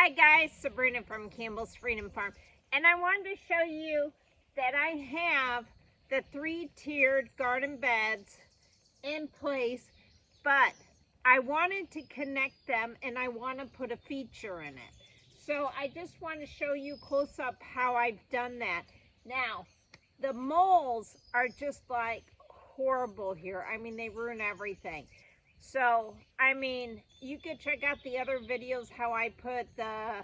Hi guys, Sabrina from Campbell's Freedom Farm, and I wanted to show you that I have the 3-tiered garden beds in place, but I wanted to connect them and I want to put a feature in it. So I just want to show you close up how I've done that. Now, the moles are just like horrible here. I mean, they ruin everything. So, I mean, you could check out the other videos how I put the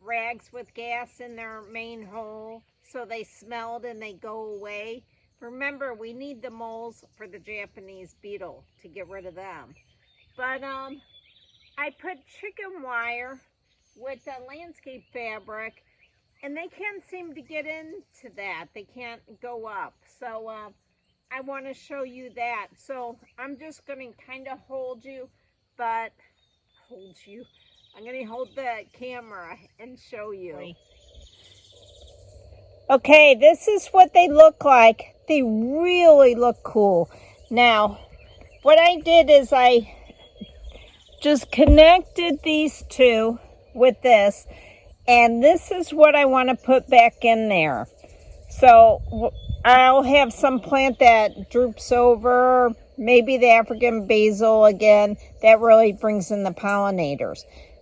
rags with gas in their main hole so they smelled and they go away. Remember, we need the moles for the Japanese beetle to get rid of them. But I put chicken wire with the landscape fabric, and they can't seem to get into that. They can't go up. So I want to show you that. So I'm just going to kind of hold you, but I'm going to hold the camera and show you. Okay, this is what they look like. They really look cool. Now, what I did is I just connected these two with this, and this is what I want to put back in there. So I'll have some plant that droops over, maybe the African basil again. That really brings in the pollinators.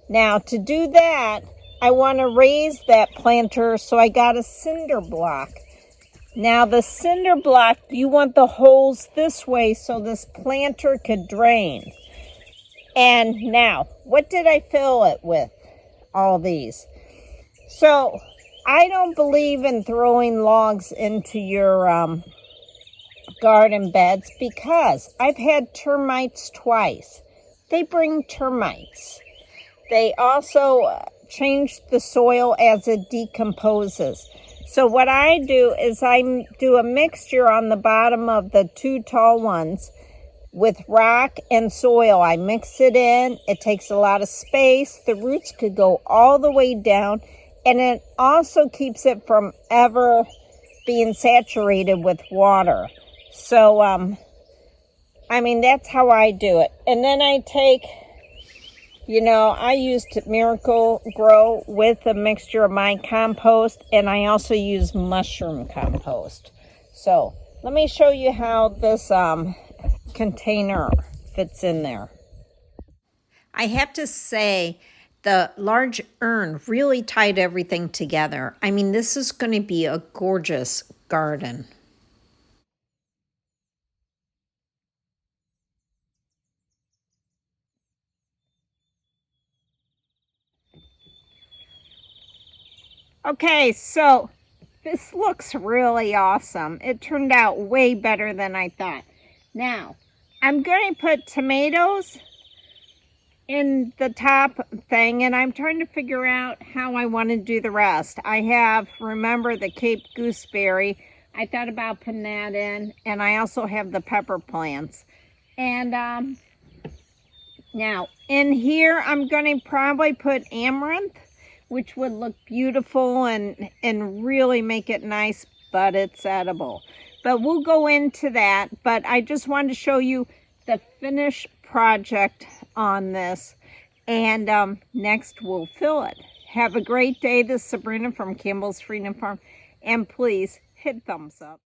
Now, to do that, I want to raise that planter, so I got a cinder block. Now, the cinder block, you want the holes this way so this planter could drain. And now, what did I fill it with? All these. So, I don't believe in throwing logs into your garden beds because I've had termites twice. They bring termites. They also change the soil as it decomposes. So what I do is I do a mixture on the bottom of the 2 tall ones with rock and soil. I mix it in. It takes a lot of space. The roots could go all the way down. And it also keeps it from ever being saturated with water. So, I mean, that's how I do it. And then I take, I used Miracle Grow with a mixture of my compost. And I also use mushroom compost. So, let me show you how this container fits in there. I have to say, the large urn really tied everything together. I mean, this is going to be a gorgeous garden. Okay, so this looks really awesome. It turned out way better than I thought. Now, I'm going to put tomatoes in the top thing, and I'm trying to figure out how I want to do the rest. I have, remember, the Cape gooseberry. I thought about putting that in, and I also have the pepper plants. And now in here I'm going to probably put amaranth, which would look beautiful and really make it nice, but it's edible. But we'll go into that. But I just wanted to show you the finished project on this, and next we'll fill it. Have a great day. This is Sabrina from Campbell's Freedom Farm, and please hit thumbs up.